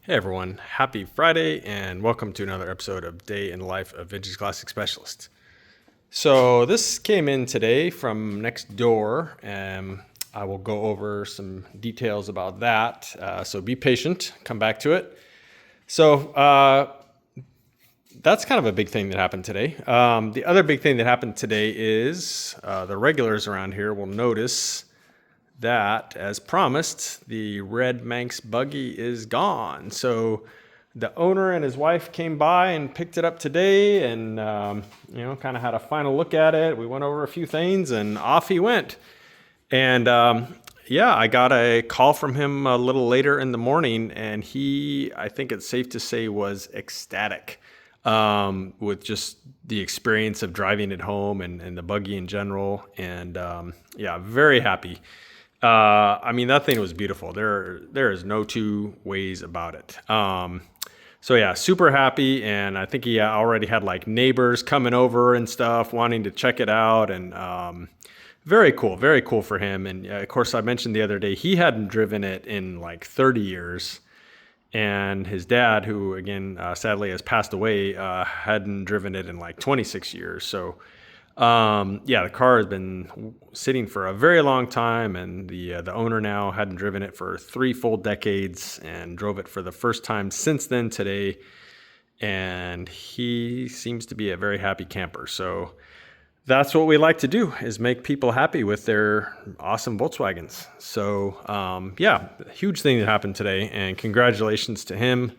Hey everyone, happy Friday and welcome to another episode of Day in the Life of Vintage Classic Specialist. So this came in today from next door and I will go over some details about that. So be patient, come back to it. So that's kind of a big thing that happened today. The other big thing that happened today is the regulars around here will notice that, as promised, the red Manx Buggy is gone. So the owner and his wife came by and picked it up today and, kind of had a final look at it. We went over a few things and off he went. And I got a call from him a little later in the morning and he, I think it's safe to say, was ecstatic with just the experience of driving it home and the buggy in general. And very happy. That thing was beautiful. There is no two ways about it. Super happy. And I think he already had like neighbors coming over and stuff wanting to check it out. And, very cool for him. And of course I mentioned the other day, he hadn't driven it in like 30 years. And his dad, who again, sadly has passed away, hadn't driven it in like 26 years. So, the car has been sitting for a very long time, and the owner now hadn't driven it for 3 full decades and drove it for the first time since then today. And he seems to be a very happy camper. So that's what we like to do, is make people happy with their awesome Volkswagens. So, huge thing that happened today, and congratulations to him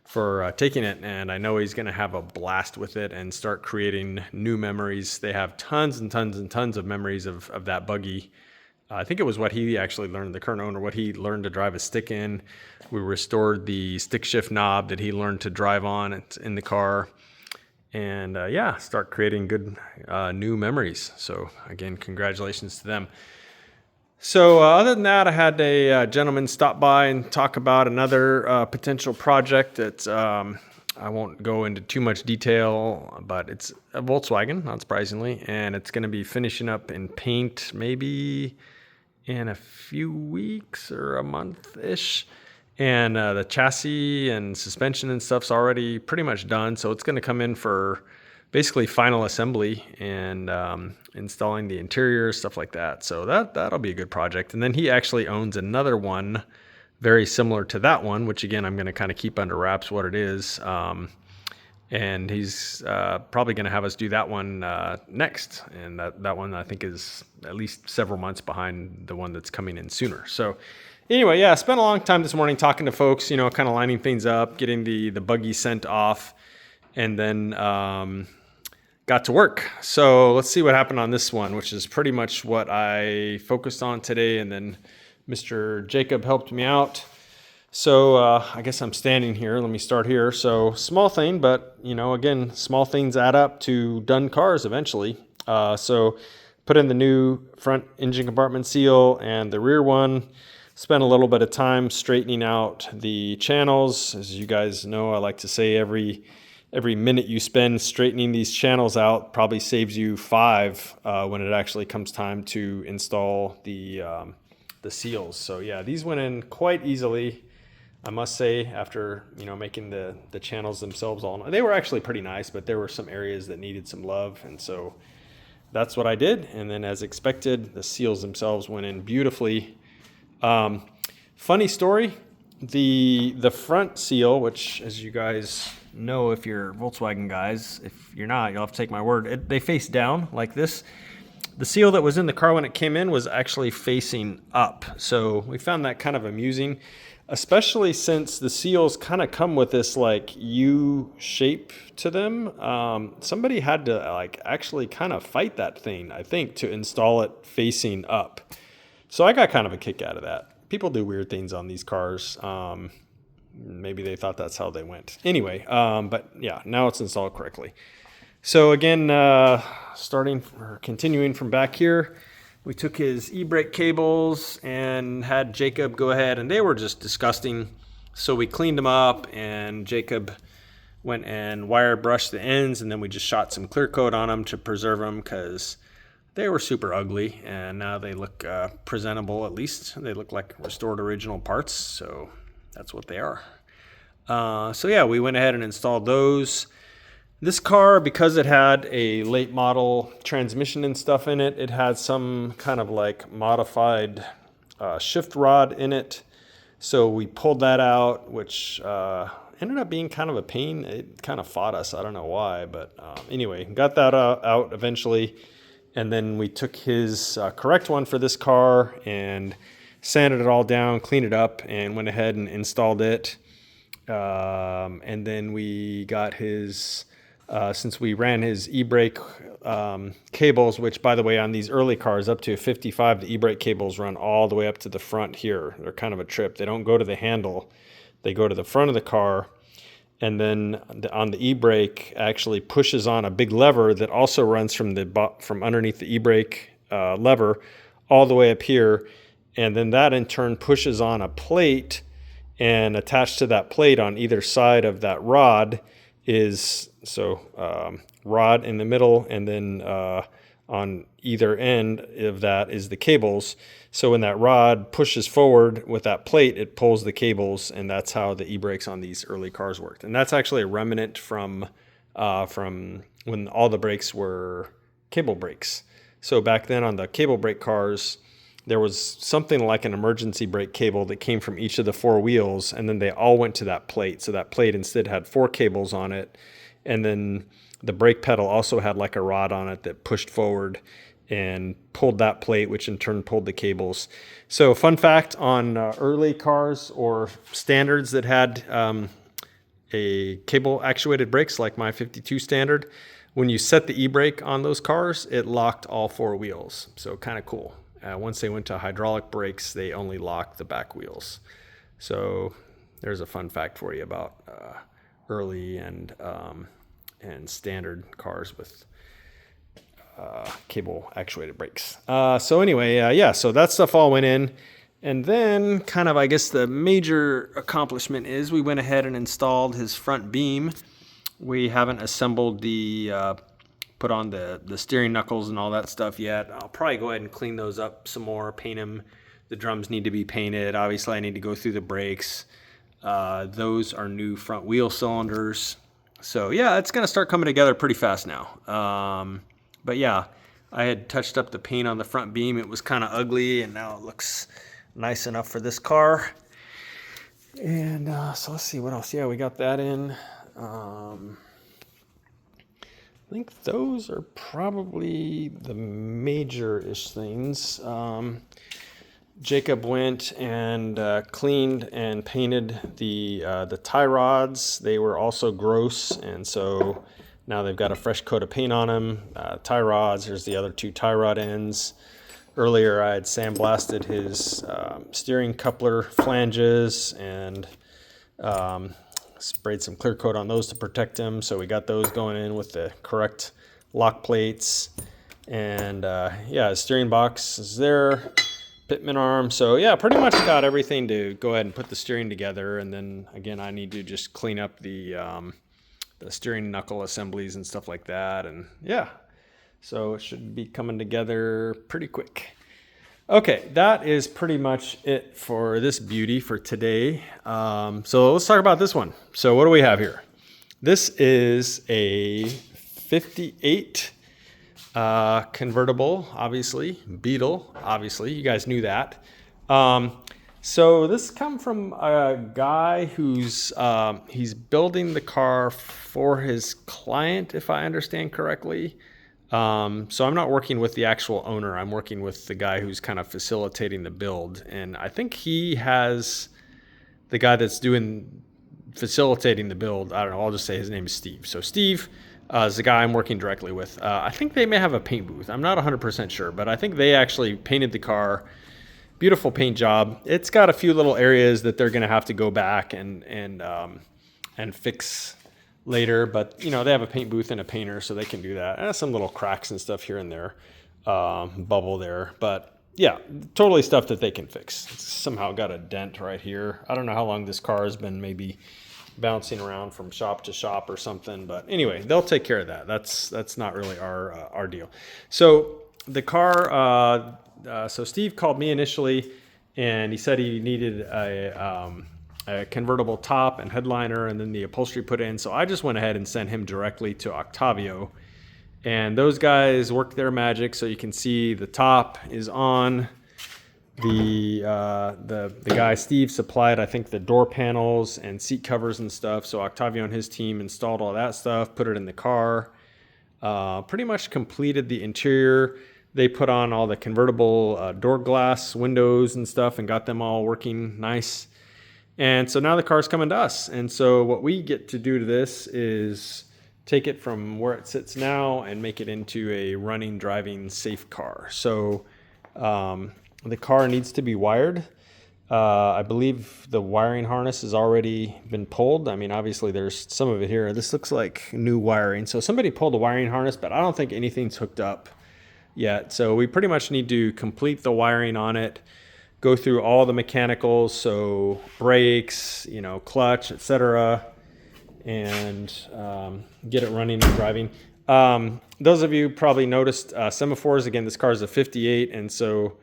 for taking it. And I know he's going to have a blast with it and start creating new memories. They have tons and tons and tons of memories of that buggy. I think it was what he actually learned, the current owner, what he learned to drive a stick in. We restored the stick shift knob that he learned to drive on. It's in the car. And start creating good new memories. So again, congratulations to them. So other than that, I had a gentleman stop by and talk about another potential project that I won't go into too much detail, but it's a Volkswagen, not surprisingly, and it's going to be finishing up in paint maybe in a few weeks or a month-ish. And the chassis and suspension and stuff's already pretty much done, so it's going to come in for basically final assembly and installing the interior, stuff like that. So that'll be a good project. And then he actually owns another one very similar to that one, which again, I'm going to kind of keep under wraps what it is. And he's probably going to have us do that one next. And that one I think is at least several months behind the one that's coming in sooner. So anyway, I spent a long time this morning talking to folks, kind of lining things up, getting the buggy sent off, and then got to work. So let's see what happened on this one, which is pretty much what I focused on today. And then Mr. Jacob helped me out. So I guess I'm standing here. Let me start here. So small thing, but again, small things add up to done cars eventually. So put in the new front engine compartment seal and the rear one. Spent a little bit of time straightening out the channels. As you guys know, I like to say every minute you spend straightening these channels out probably saves you 5 when it actually comes time to install the seals. So these went in quite easily, I must say, after making the channels themselves all. They were actually pretty nice, but there were some areas that needed some love, and so that's what I did. And then, as expected, the seals themselves went in beautifully. Funny story, the front seal, which, as you guys know, if you're Volkswagen guys, if you're not, you'll have to take my word, they face down like this. The seal that was in the car when it came in was actually facing up. So we found that kind of amusing, especially since the seals kind of come with this like U shape to them. Somebody had to actually kind of fight that thing, I think, to install it facing up. So I got kind of a kick out of that. People do weird things on these cars. Maybe they thought that's how they went. Anyway, now it's installed correctly. So again, continuing from back here, we took his e-brake cables and had Jacob go ahead, and they were just disgusting. So we cleaned them up, and Jacob went and wire brushed the ends, and then we just shot some clear coat on them to preserve them because they were super ugly, and now they look presentable. At least they look like restored original parts, so that's what they are. So yeah, we went ahead and installed those. This car, because it had a late model transmission and stuff in it, it had some kind of like modified shift rod in it. So we pulled that out, which ended up being kind of a pain. It kind of fought us. I don't know why, but anyway, got that out eventually. And then we took his correct one for this car and sanded it all down, cleaned it up, and went ahead and installed it. And then we got his, since we ran his e-brake cables, which by the way, on these early cars up to 55, the e-brake cables run all the way up to the front here. They're kind of a trip. They don't go to the handle. They go to the front of the car. And then on the e-brake actually pushes on a big lever that also runs from underneath the e-brake lever all the way up here. And then that in turn pushes on a plate, and attached to that plate on either side of that rod is rod in the middle, and then on either end of that is the cables. So when that rod pushes forward with that plate, it pulls the cables, and that's how the e-brakes on these early cars worked. And that's actually a remnant from when all the brakes were cable brakes. So back then on the cable brake cars, there was something like an emergency brake cable that came from each of the four wheels, and then they all went to that plate. So that plate instead had four cables on it, and then the brake pedal also had like a rod on it that pushed forward and pulled that plate, which in turn pulled the cables. So fun fact on early cars or standards that had a cable actuated brakes like my 52 standard, when you set the e-brake on those cars, it locked all four wheels. So kind of cool. Once they went to hydraulic brakes, they only locked the back wheels. So there's a fun fact for you about early and standard cars with cable actuated brakes. So anyway, yeah, so that stuff all went in. And then kind of, I guess the major accomplishment is we went ahead and installed his front beam. We haven't assembled put on the steering knuckles and all that stuff yet. I'll probably go ahead and clean those up some more, paint them. The drums need to be painted. Obviously, I need to go through the brakes. Those are new front wheel cylinders. So yeah, it's going to start coming together pretty fast now. But yeah, I had touched up the paint on the front beam. It was kind of ugly, and now it looks nice enough for this car. And so let's see what else. Yeah, we got that in. I think those are probably the major-ish things. Jacob went and cleaned and painted the tie rods. They were also gross, and so now they've got a fresh coat of paint on them. Tie rods, here's the other two tie rod ends. Earlier I had sandblasted his steering coupler flanges and sprayed some clear coat on those to protect them. So we got those going in with the correct lock plates. And yeah, the steering box is there, pitman arm. So yeah, pretty much got everything to go ahead and put the steering together. And then again, I need to just clean up the steering knuckle assemblies and stuff like that. And yeah, so it should be coming together pretty quick. Okay, that is pretty much it for this beauty for today. So let's talk about this one. So what do we have here? This is a 58 convertible, obviously. Beetle, obviously. You guys knew that. So this come from a guy who's he's building the car for his client, if I understand correctly. So I'm not working with the actual owner. I'm working with the guy who's kind of facilitating the build. And I think he has the guy that's facilitating the build. I don't know. I'll just say his name is Steve. So Steve is the guy I'm working directly with. I think they may have a paint booth. I'm not 100% sure, but I think they actually painted the car. Beautiful paint job. It's got a few little areas that they're going to have to go back and fix later, but you know, they have a paint booth and a painter, so they can do that. And some little cracks and stuff here and there, bubble there, but yeah, totally stuff that they can fix. It's somehow got a dent right here. I don't know how long this car has been maybe bouncing around from shop to shop or something, but anyway, they'll take care of that. That's not really our deal. So the car, so Steve called me initially, and he said he needed a convertible top and headliner, and then the upholstery put in. So I just went ahead and sent him directly to Octavio. And those guys worked their magic. So you can see the top is on. The guy Steve supplied, I think, the door panels and seat covers and stuff. So Octavio and his team installed all that stuff, put it in the car, pretty much completed the interior. They put on all the convertible door glass windows and stuff and got them all working nice. And so now the car's coming to us. And so what we get to do to this is take it from where it sits now and make it into a running, driving, safe car. So the car needs to be wired. I believe the wiring harness has already been pulled. I mean, obviously there's some of it here. This looks like new wiring. So somebody pulled the wiring harness, but I don't think anything's hooked up yet. So we pretty much need to complete the wiring on it, go through all the mechanicals, so brakes, clutch, etc., and get it running and driving. Those of you probably noticed semaphores. Again, this car is a 58, and so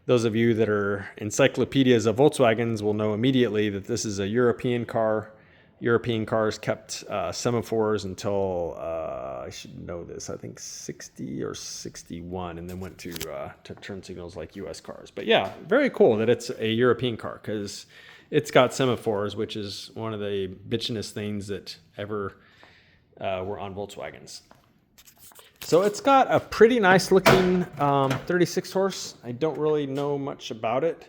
those of you that are encyclopedias of Volkswagens will know immediately that this is a European car. European cars kept semaphores until, I should know this, I think 60 or 61, and then went to turn signals like US cars. But yeah, very cool that it's a European car because it's got semaphores, which is one of the bitchinest things that ever were on Volkswagens. So it's got a pretty nice looking 36 horse. I don't really know much about it.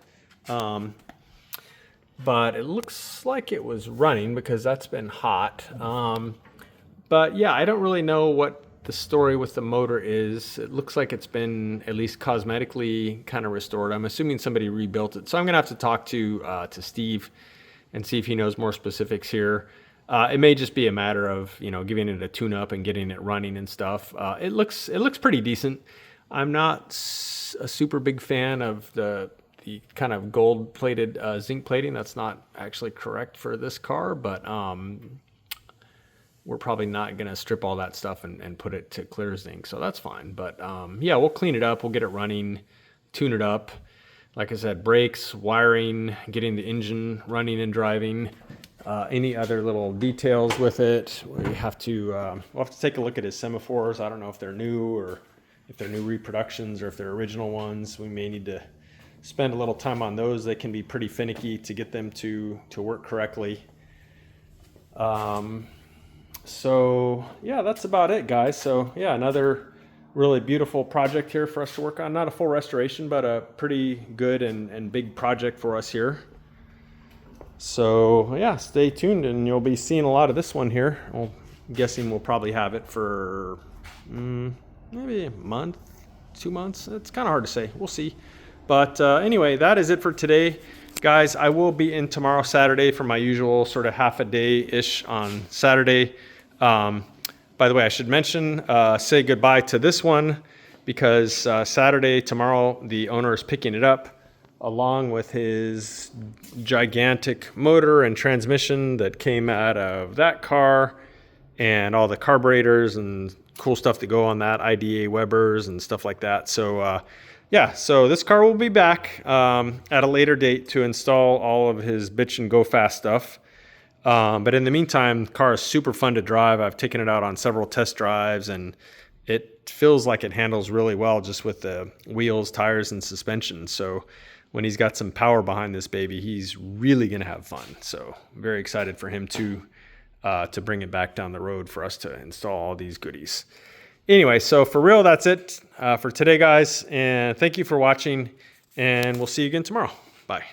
But it looks like it was running because that's been hot. But yeah, I don't really know what the story with the motor is. It looks like it's been at least cosmetically kind of restored. I'm assuming somebody rebuilt it. So I'm gonna have to talk to Steve and see if he knows more specifics here. It may just be a matter of giving it a tune-up and getting it running and stuff. It looks pretty decent. I'm not a super big fan of the kind of gold-plated zinc plating. That's not actually correct for this car, but we're probably not going to strip all that stuff and put it to clear zinc, so that's fine. But yeah, we'll clean it up. We'll get it running, tune it up. Like I said, brakes, wiring, getting the engine running and driving. Any other little details with it, we'll have to take a look at his semaphores. I don't know if they're new or if they're new reproductions or if they're original ones. We may need to spend a little time on those. They can be pretty finicky to get them to work correctly. So yeah, that's about it, guys. So yeah, another really beautiful project here for us to work on. Not a full restoration, but a pretty good and big project for us here. So yeah, stay tuned and you'll be seeing a lot of this one here. I'm guessing we'll probably have it for maybe a month, 2 months. It's kind of hard to say. We'll see. But anyway, that is it for today. Guys, I will be in tomorrow, Saturday, for my usual sort of half a day-ish on Saturday. By the way, I should mention, say goodbye to this one because Saturday, tomorrow, the owner is picking it up along with his gigantic motor and transmission that came out of that car and all the carburetors and cool stuff that go on that, IDA Webers and stuff like that. So yeah, so this car will be back at a later date to install all of his bitch and go fast stuff. But in the meantime, the car is super fun to drive. I've taken it out on several test drives and it feels like it handles really well just with the wheels, tires, and suspension. So when he's got some power behind this baby, he's really going to have fun. So I'm very excited for him to bring it back down the road for us to install all these goodies. Anyway, so for real, that's it for today, guys. And thank you for watching, and we'll see you again tomorrow. Bye.